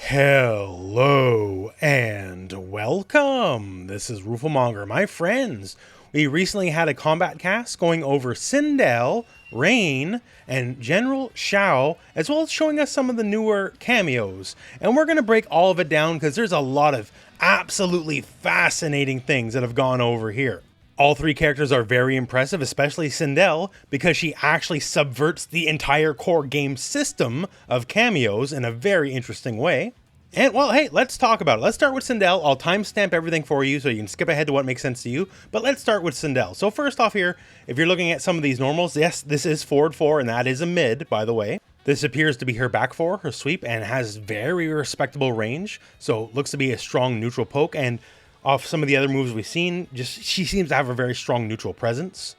Hello and welcome. This is Rooflemonger, my friends. We recently had a Kombat Kast going over Sindel, Rain, and General Shao, as well as showing us some of the newer cameos. And we're going to break all of it down because there's a lot of absolutely fascinating things that have gone over here. All three characters are very impressive, especially Sindel, because she actually subverts the entire core game system of cameos in a very interesting way. And, well, hey, let's talk about it. Let's start with Sindel. I'll timestamp everything for you so you can skip ahead to what makes sense to you. But let's start with Sindel. So first off here, if you're looking at some of these normals, yes, this is forward 4, and that is a mid, by the way. This appears to be her back 4, her sweep, and has very respectable range. So looks to be a strong neutral poke, and off some of the other moves we've seen, she seems to have a very strong neutral presence.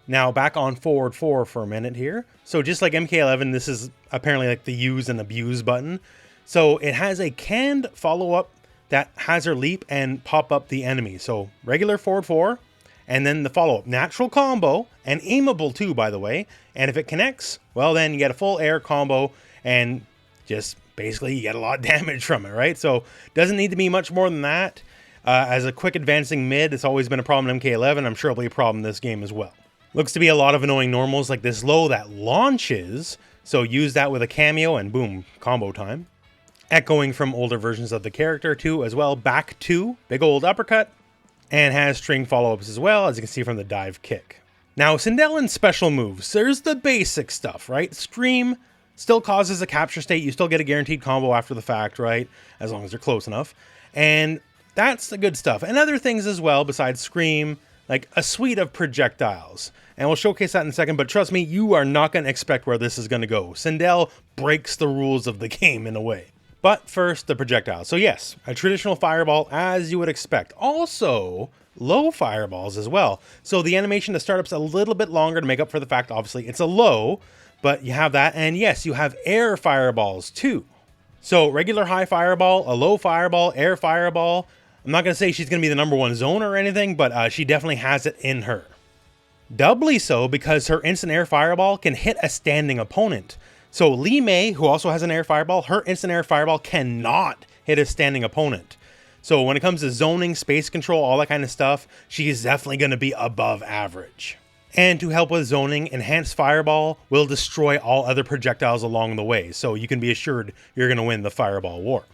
Now back on forward 4 for a minute here. So just like MK11, this is apparently like the use and abuse button. So it has a canned follow-up that has her leap and pop up the enemy. So regular forward 4, and then the follow-up. Natural combo, and aimable too, by the way. And if it connects, well then you get a full air combo, and just basically you get a lot of damage from it, right? So doesn't need to be much more than that. As a quick advancing mid, it's always been a problem in MK11. I'm sure it'll be a problem in this game as well. Looks to be a lot of annoying normals like this low that launches. So use that with a cameo and boom, combo time. Echoing from older versions of the character too as well. Back 2, big old uppercut. And has string follow-ups as well, as you can see from the dive kick. Now Sindel in special moves, there's the basic stuff, right? Scream still causes a capture state. You still get a guaranteed combo after the fact, right? As long as they're close enough. And that's the good stuff. And other things as well, besides Scream, like a suite of projectiles. And we'll showcase that in a second, but trust me, you are not going to expect where this is going to go. Sindel breaks the rules of the game in a way. But first, the projectiles. So yes, a traditional fireball as you would expect. Also, low fireballs as well. So the animation to startup's a little bit longer to make up for the fact, obviously, it's a low, but you have that. And yes, you have air fireballs too. So regular high fireball, a low fireball, air fireball. I'm not going to say she's going to be the number one zoner or anything, but she definitely has it in her. Doubly so because her instant air fireball can hit a standing opponent. So Li Mei, who also has an air fireball, her instant air fireball cannot hit a standing opponent. So when it comes to zoning, space control, all that kind of stuff, she is definitely going to be above average. And to help with zoning, enhanced fireball will destroy all other projectiles along the way. So you can be assured you're going to win the fireball war.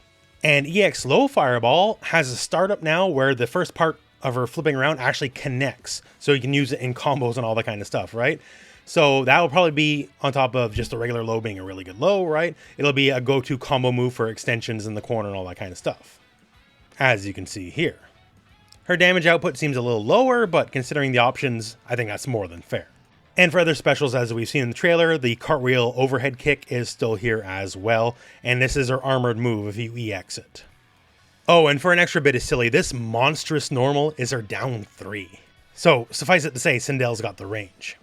And EX Low Fireball has a startup now where the first part of her flipping around actually connects. So you can use it in combos and all that kind of stuff, right? So that will probably be on top of just a regular low being a really good low, right? It'll be a go-to combo move for extensions in the corner and all that kind of stuff. As you can see here. Her damage output seems a little lower, but considering the options, I think that's more than fair. And for other specials, as we've seen in the trailer, the cartwheel overhead kick is still here as well. And this is her armored move if you EX it. Oh, and for an extra bit of silly, this monstrous normal is her down 3. So suffice it to say, Sindel's got the range.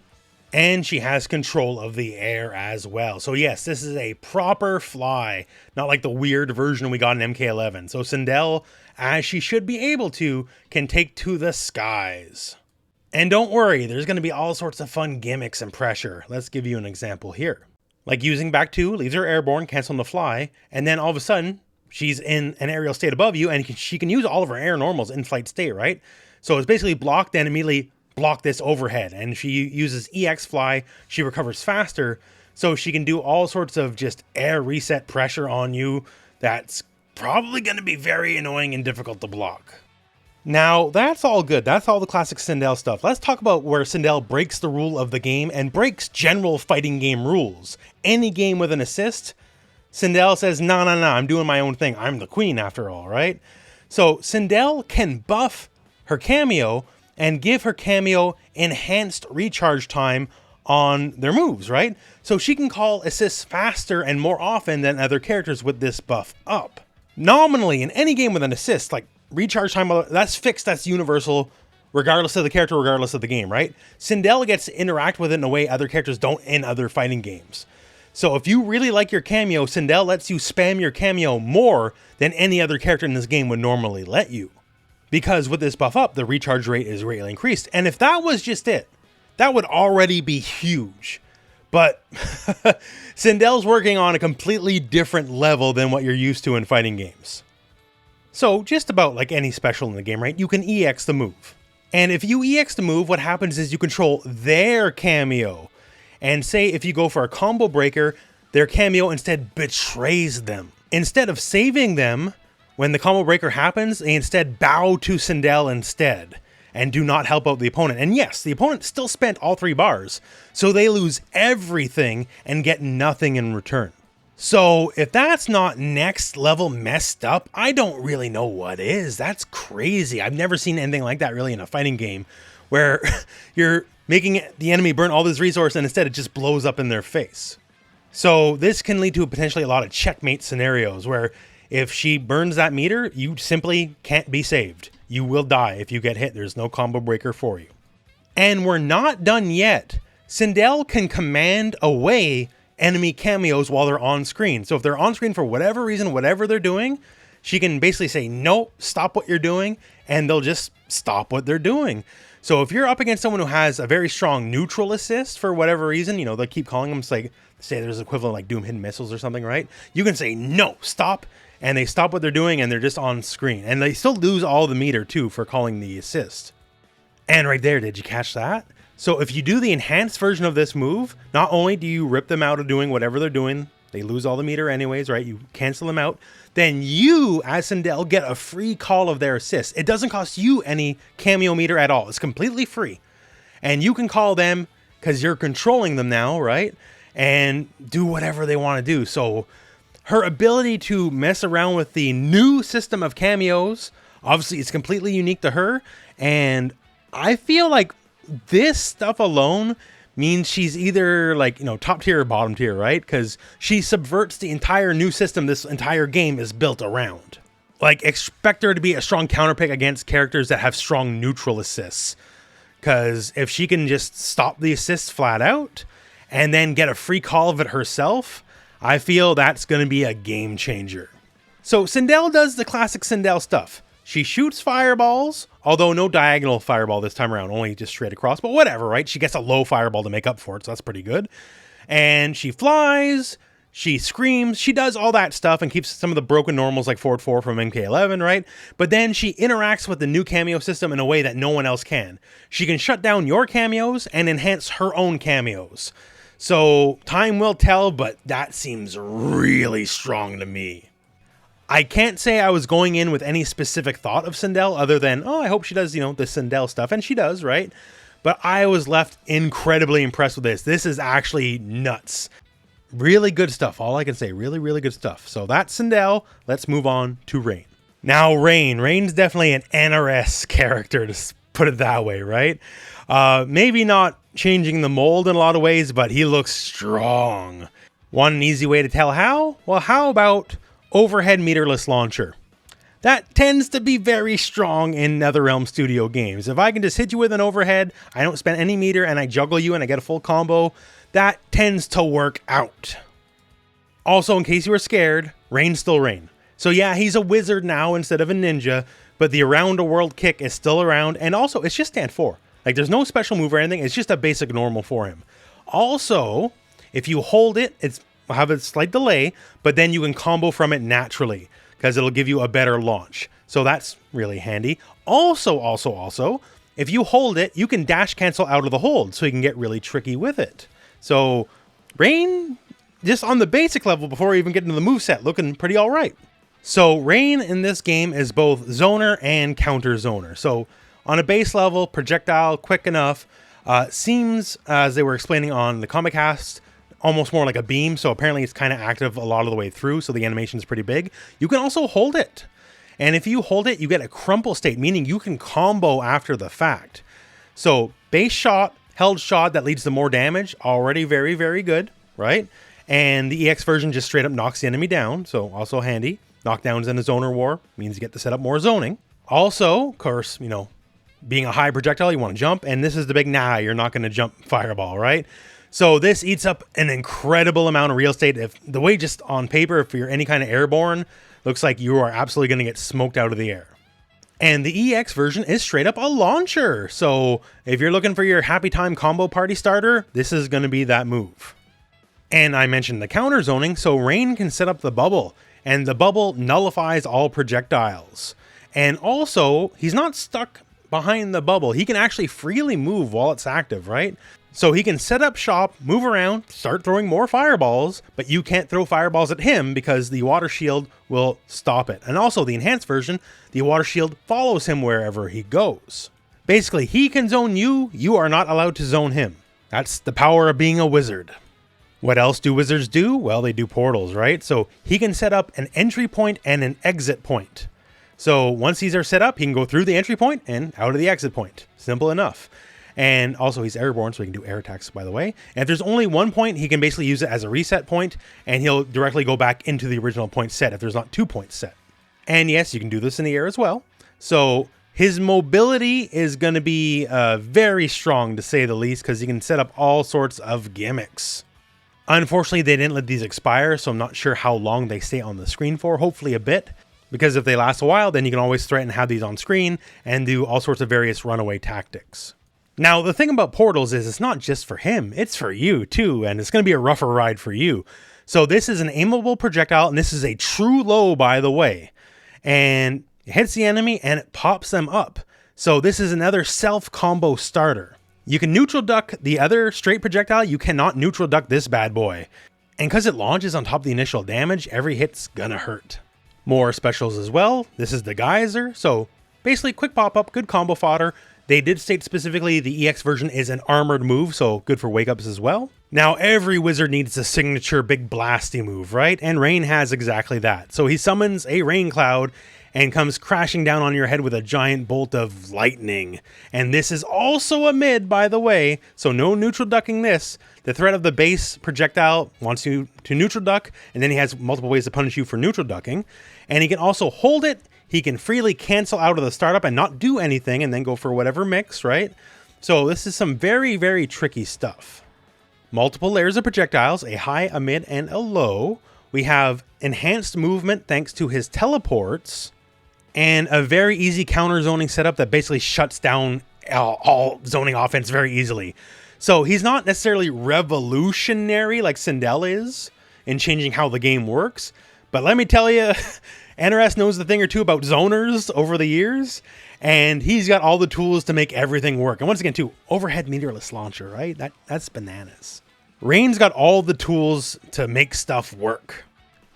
And she has control of the air as well. So yes, this is a proper fly, not like the weird version we got in MK11. So Sindel, as she should be able to, can take to the skies. And don't worry, there's going to be all sorts of fun gimmicks and pressure. Let's give you an example here. Like using back 2, leaves her airborne, canceling the fly, and then all of a sudden, she's in an aerial state above you, and she can use all of her air normals in flight state, right? So it's basically blocked and immediately block this overhead. And if she uses EX fly, she recovers faster, so she can do all sorts of just air reset pressure on you that's probably going to be very annoying and difficult to block. Now, that's all good. That's all the classic Sindel stuff. Let's talk about where Sindel breaks the rule of the game and breaks general fighting game rules. Any game with an assist, Sindel says, no, I'm doing my own thing. I'm the queen after all, right? So Sindel can buff her cameo and give her cameo enhanced recharge time on their moves, right? So she can call assists faster and more often than other characters with this buff up. Nominally, in any game with an assist, like recharge time, that's fixed, that's universal, regardless of the character, regardless of the game, right? Sindel gets to interact with it in a way other characters don't in other fighting games. So if you really like your cameo, Sindel lets you spam your cameo more than any other character in this game would normally let you. Because with this buff up, the recharge rate is greatly increased. And if that was just it, that would already be huge. But Sindel's working on a completely different level than what you're used to in fighting games. So just about like any special in the game, right? You can EX the move. And if you EX the move, what happens is you control their cameo. And say if you go for a combo breaker, their cameo instead betrays them. Instead of saving them, when the combo breaker happens, they instead bow to Sindel instead and do not help out the opponent. And yes, the opponent still spent all 3 bars, so they lose everything and get nothing in return. So if that's not next level messed up, I don't really know what is. That's crazy. I've never seen anything like that really in a fighting game where you're making the enemy burn all this resource and instead it just blows up in their face. So this can lead to potentially a lot of checkmate scenarios where if she burns that meter, you simply can't be saved. You will die if you get hit. There's no combo breaker for you. And we're not done yet. Sindel can command away enemy cameos while they're on screen. So if they're on screen for whatever reason, whatever they're doing, she can basically say, nope, stop what you're doing, and they'll just stop what they're doing. So if you're up against someone who has a very strong neutral assist for whatever reason, you know, they keep calling them, it's like, say there's equivalent like Doom Hidden Missiles or something, right? You can say, no, stop, and they stop what they're doing and they're just on screen. And they still lose all the meter too for calling the assist. And right there, did you catch that? So if you do the enhanced version of this move, not only do you rip them out of doing whatever they're doing, they lose all the meter anyways, right? You cancel them out. Then you, as Sindel, get a free call of their assist. It doesn't cost you any cameo meter at all. It's completely free. And you can call them because you're controlling them now, right? And do whatever they want to do. So her ability to mess around with the new system of cameos, obviously it's completely unique to her. And I feel like this stuff alone means she's either like, you know, top tier or bottom tier, right? Because she subverts the entire new system this entire game is built around. Like, expect her to be a strong counterpick against characters that have strong neutral assists. Because if she can just stop the assists flat out and then get a free call of it herself, I feel that's going to be a game changer. So Sindel does the classic Sindel stuff. She shoots fireballs, although no diagonal fireball this time around, only just straight across, but whatever, right? She gets a low fireball to make up for it, so that's pretty good. And she flies, she screams, she does all that stuff and keeps some of the broken normals like Forward 4 from MK11, right? But then she interacts with the new cameo system in a way that no one else can. She can shut down your cameos and enhance her own cameos. So time will tell, but that seems really strong to me. I can't say I was going in with any specific thought of Sindel other than, oh, I hope she does, you know, the Sindel stuff. And she does, right? But I was left incredibly impressed with this. This is actually nuts. Really good stuff. All I can say, really, really good stuff. So that's Sindel. Let's move on to Rain. Now, Rain's definitely an NRS character, to put it that way, right? Maybe not changing the mold in a lot of ways, but he looks strong. Want an easy way to tell how? Well, how about overhead meterless launcher? That tends to be very strong in NetherRealm Studio games. If I can just hit you with an overhead, I don't spend any meter, and I juggle you and I get a full combo, that tends to work out. Also, in case you were scared, Rain's still Rain. So yeah, he's a wizard now instead of a ninja, but the around the world kick is still around, and also it's just stand 4. Like, there's no special move or anything, it's just a basic normal for him. Also, if you hold it, will have a slight delay, but then you can combo from it naturally because it'll give you a better launch. So that's really handy. Also, if you hold it, you can dash cancel out of the hold, so you can get really tricky with it. So Rain, just on the basic level before we even get into the moveset, looking pretty all right. So Rain in this game is both zoner and counter zoner. So on a base level, projectile, quick enough, seems, as they were explaining on the Kombat Kast, almost more like a beam, so apparently it's kind of active a lot of the way through, so the animation is pretty big. You can also hold it, and if you hold it, you get a crumple state, meaning you can combo after the fact. So base shot, held shot that leads to more damage, already very, very good, right? And the EX version just straight up knocks the enemy down, so also handy. Knockdowns in a zoner war means you get to set up more zoning. Also, of course, you know, being a high projectile, you want to jump, and this is the big you're not going to jump fireball, right? So this eats up an incredible amount of real estate. If the way just on paper, if you're any kind of airborne, looks like you are absolutely going to get smoked out of the air. And the EX version is straight up a launcher. So if you're looking for your happy time combo party starter, this is going to be that move. And I mentioned the counter zoning, so Rain can set up the bubble, and the bubble nullifies all projectiles. And also, he's not stuck behind the bubble. He can actually freely move while it's active, right? So he can set up shop, move around, start throwing more fireballs, but you can't throw fireballs at him because the water shield will stop it. And also the enhanced version, the water shield follows him wherever he goes. Basically, he can zone you, you are not allowed to zone him. That's the power of being a wizard. What else do wizards do? Well, they do portals, right? So he can set up an entry point and an exit point. So once these are set up, he can go through the entry point and out of the exit point. Simple enough. And also he's airborne, so he can do air attacks, by the way. And if there's only one point, he can basically use it as a reset point, and he'll directly go back into the original point set if there's not 2 points set. And yes, you can do this in the air as well. So his mobility is going to be very strong, to say the least, because he can set up all sorts of gimmicks. Unfortunately, they didn't let these expire, so I'm not sure how long they stay on the screen for. Hopefully a bit, because if they last a while, then you can always threaten to have these on screen and do all sorts of various runaway tactics. Now, the thing about portals is it's not just for him, it's for you too, and it's going to be a rougher ride for you. So this is an aimable projectile, and this is a true low, by the way. And it hits the enemy and it pops them up. So this is another self-combo starter. You can neutral duck the other straight projectile, you cannot neutral duck this bad boy. And because it launches on top of the initial damage, every hit's gonna hurt. More specials as well. This is the geyser, so basically quick pop-up, good combo fodder. They did state specifically the EX version is an armored move, so good for wake-ups as well. Now every wizard needs a signature big blasty move, right? And Rain has exactly that. So he summons a rain cloud and comes crashing down on your head with a giant bolt of lightning. And this is also a mid, by the way, so no neutral ducking this. The threat of the base projectile wants you to neutral duck, and then he has multiple ways to punish you for neutral ducking. And he can also hold it. He can freely cancel out of the startup and not do anything and then go for whatever mix, right? So this is some very, very tricky stuff. Multiple layers of projectiles, a high, a mid, and a low. We have enhanced movement thanks to his teleports, and a very easy counter zoning setup that basically shuts down all zoning offense very easily. So he's not necessarily revolutionary like Sindel is in changing how the game works, but let me tell you, NRS knows a thing or two about zoners over the years, and he's got all the tools to make everything work. And once again, too, overhead meteorless launcher, right? That's bananas. Rain's got all the tools to make stuff work.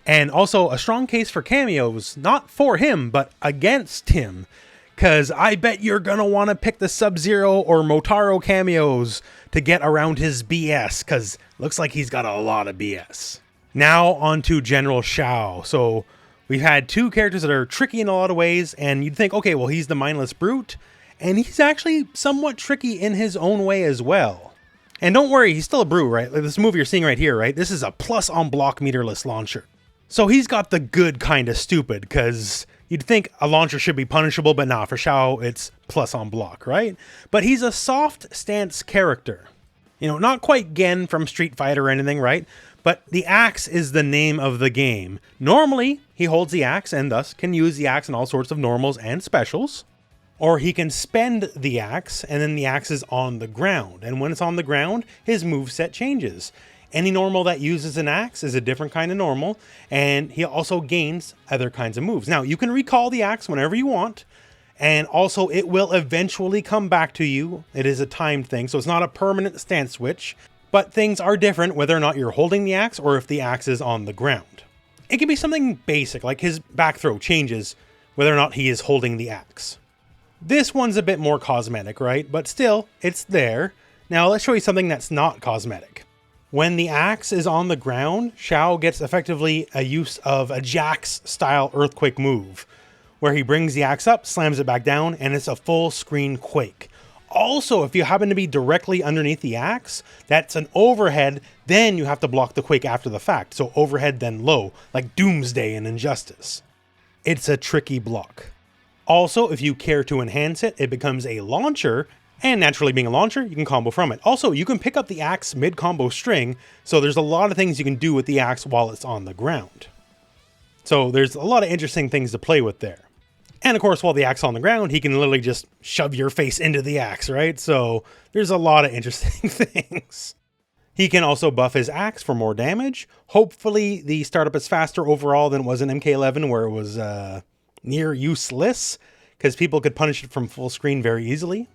And also a strong case for cameos, not for him, but against him. Because I bet you're going to want to pick the Sub-Zero or Motaro cameos to get around his BS, because looks like he's got a lot of BS. Now on to General Shao. So we've had two characters that are tricky in a lot of ways, and you'd think, okay, well, he's the mindless brute, and he's actually somewhat tricky in his own way as well. And don't worry, he's still a brute, right? Like this move you're seeing right here, right? This is a plus on block meterless launcher. So he's got the good kind of stupid, because you'd think a launcher should be punishable, but nah, for Shao, it's plus on block, right? But he's a soft stance character. You know, not quite Gen from Street Fighter or anything, right? But the axe is the name of the game. Normally, he holds the axe and thus can use the axe in all sorts of normals and specials. Or he can spend the axe and then the axe is on the ground. And when it's on the ground, his moveset changes. Any normal that uses an axe is a different kind of normal, and he also gains other kinds of moves. Now, you can recall the axe whenever you want, and also it will eventually come back to you. It is a timed thing, so it's not a permanent stance switch, but things are different whether or not you're holding the axe or if the axe is on the ground. It can be something basic, like his back throw changes whether or not he is holding the axe. This one's a bit more cosmetic, right? But still, it's there. Now, let's show you something that's not cosmetic. When the axe is on the ground, Shao gets effectively a use of a Jax-style earthquake move, where he brings the axe up, slams it back down, and it's a full screen quake. Also, if you happen to be directly underneath the axe, that's an overhead, then you have to block the quake after the fact. So overhead then low, like Doomsday in Injustice. It's a tricky block. Also, if you care to enhance it, it becomes a launcher, and naturally being a launcher, you can combo from it. Also, you can pick up the axe mid-combo string, so there's a lot of things you can do with the axe while it's on the ground. So there's a lot of interesting things to play with there. And of course, while the axe is on the ground, he can literally just shove your face into the axe, right? So there's a lot of interesting things. He can also buff his axe for more damage. Hopefully the startup is faster overall than it was in MK11, where it was near useless, because people could punish it from full screen very easily.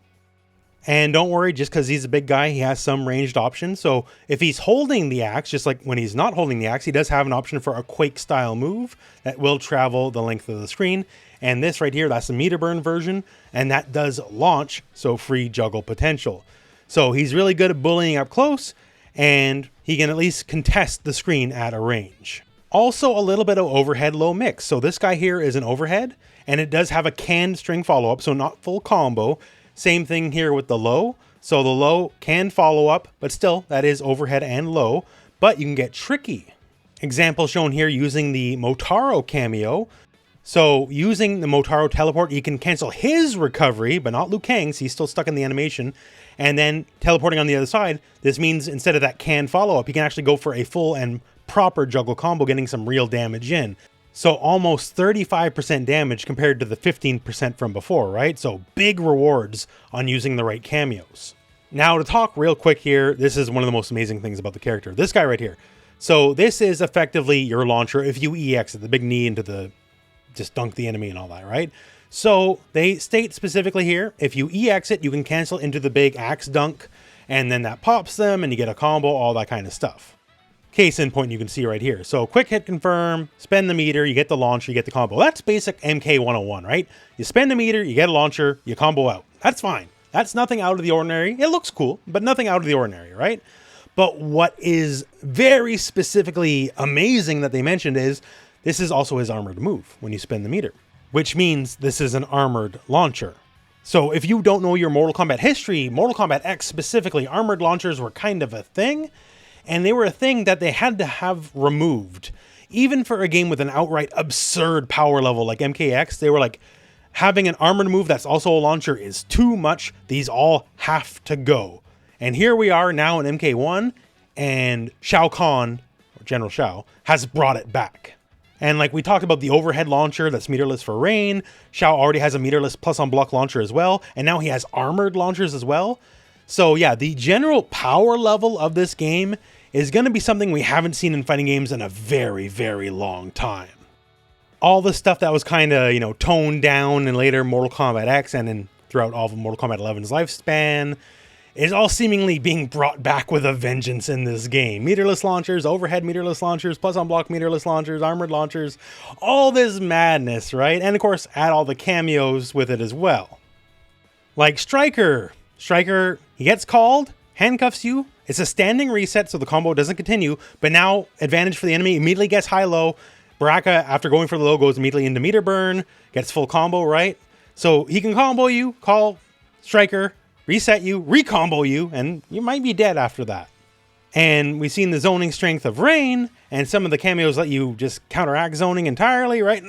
And don't worry, just because he's a big guy, he has some ranged options. So if he's holding the axe, just like when he's not holding the axe, he does have an option for a Quake style move that will travel the length of the screen. And this right here, that's the meter burn version, and that does launch, so free juggle potential. So he's really good at bullying up close, and he can at least contest the screen at a range. Also a little bit of overhead low mix. So this guy here is an overhead, and it does have a canned string follow-up, so not full combo. Same thing here with the low. So the low can follow up, but still that is overhead and low, but you can get tricky. Example shown here using the Motaro cameo. So using the Motaro teleport, you can cancel his recovery, but not Liu Kang's. He's still stuck in the animation. And then teleporting on the other side, this means instead of that can follow-up, you can actually go for a full and proper juggle combo, getting some real damage in. So almost 35% damage compared to the 15% from before, right? So big rewards on using the right cameos. Now to talk real quick here, this is one of the most amazing things about the character. This guy right here. So this is effectively your launcher if you EX it, the big knee into the, just dunk the enemy and all that, right? So they state specifically here, if you EX it, you can cancel into the big axe dunk, and then that pops them and you get a combo, all that kind of stuff. Case in point, you can see right here. So quick hit confirm, spend the meter, you get the launcher, you get the combo. That's basic MK 101, right? You spend a meter, you get a launcher, you combo out. That's fine. That's nothing out of the ordinary. It looks cool, but nothing out of the ordinary, right? But what is very specifically amazing that they mentioned is this is also his armored move when you spend the meter, which means this is an armored launcher. So if you don't know your Mortal Kombat history, Mortal Kombat X specifically, armored launchers were kind of a thing. And they were a thing that they had to have removed. Even for a game with an outright absurd power level like MKX, they were like, having an armored move that's also a launcher is too much. These all have to go. And here we are now in MK1, and Shao Kahn, or General Shao, has brought it back. And like we talked about the overhead launcher that's meterless for rain, Shao already has a meterless plus on block launcher as well, and now he has armored launchers as well. So yeah, the general power level of this game is going to be something we haven't seen in fighting games in a very, very long time. All the stuff that was kind of, toned down in later Mortal Kombat X and in throughout all of Mortal Kombat 11's lifespan is all seemingly being brought back with a vengeance in this game. Meterless launchers, overhead meterless launchers, plus on block meterless launchers, armored launchers, all this madness, right? And of course, add all the cameos with it as well. Like Striker. Striker, he gets called, handcuffs you. It's a standing reset, so the combo doesn't continue, but now advantage for the enemy, immediately gets high-low. Baraka, after going for the low, goes immediately into meter burn, gets full combo, right? So he can combo you, call Striker, reset you, recombo you, and you might be dead after that. And we've seen the zoning strength of Rain, and some of the cameos let you just counteract zoning entirely, right?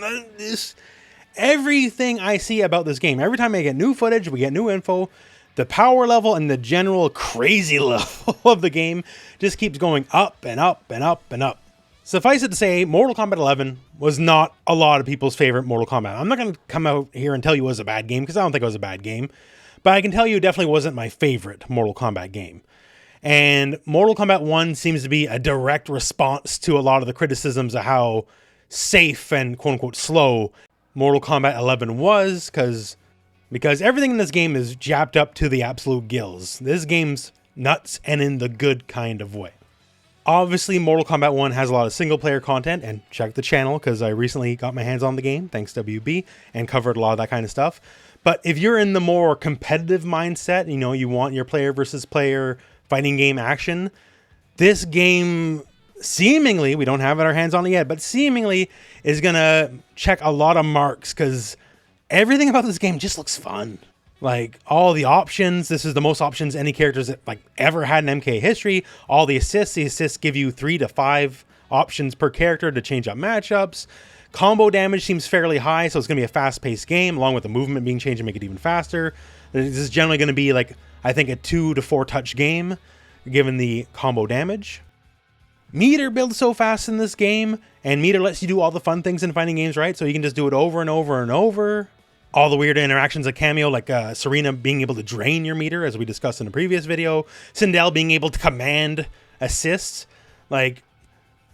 Everything I see about this game, every time I get new footage, we get new info, the power level and the general crazy level of the game just keeps going up and up and up and up. Suffice it to say, Mortal Kombat 11 was not a lot of people's favorite Mortal Kombat. I'm not going to come out here and tell you it was a bad game, because I don't think it was a bad game. But I can tell you it definitely wasn't my favorite Mortal Kombat game. And Mortal Kombat 1 seems to be a direct response to a lot of the criticisms of how safe and quote-unquote slow Mortal Kombat 11 was, because everything in this game is jabbed up to the absolute gills. This game's nuts, and in the good kind of way. Obviously, Mortal Kombat 1 has a lot of single-player content, and check the channel, because I recently got my hands on the game, thanks WB, and covered a lot of that kind of stuff. But if you're in the more competitive mindset, you want your player versus player fighting game action, this game seemingly, we don't have our hands on it yet, but seemingly is going to check a lot of marks, because everything about this game just looks fun. Like, all the options, this is the most options any characters ever had in MK history. All the assists give you 3 to 5 options per character to change up matchups. Combo damage seems fairly high, so it's going to be a fast-paced game, along with the movement being changed to make it even faster. This is generally going to be, I think, a 2 to 4 touch game, given the combo damage. Meter builds so fast in this game, and meter lets you do all the fun things in fighting games, right? So you can just do it over and over and over. All the weird interactions of cameo, like Serena being able to drain your meter, as we discussed in a previous video. Sindel being able to command assists. Like,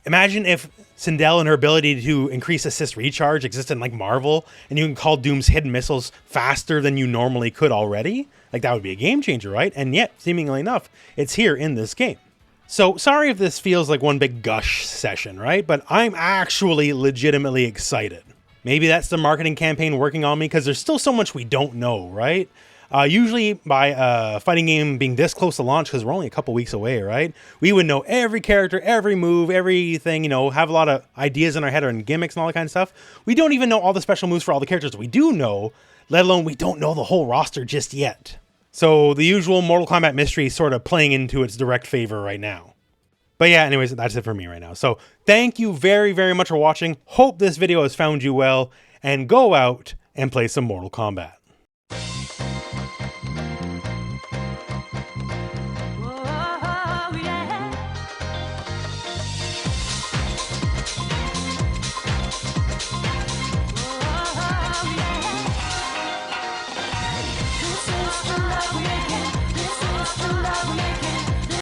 imagine if Sindel and her ability to increase assist recharge existed in like Marvel, and you can call Doom's hidden missiles faster than you normally could already. Like, that would be a game changer, right? And yet, seemingly enough, it's here in this game. So sorry if this feels like one big gush session, right? But I'm actually legitimately excited. Maybe that's the marketing campaign working on me, because there's still so much we don't know, right? Usually by a fighting game being this close to launch, because we're only a couple weeks away, right? We would know every character, every move, everything, you know, have a lot of ideas in our head and gimmicks and all that kind of stuff. We don't even know all the special moves for all the characters we do know, let alone we don't know the whole roster just yet. So the usual Mortal Kombat mystery is sort of playing into its direct favor right now. But yeah, anyways, that's it for me right now. So thank you very, very much for watching. Hope this video has found you well, and go out and play some Mortal Kombat. This is the love we can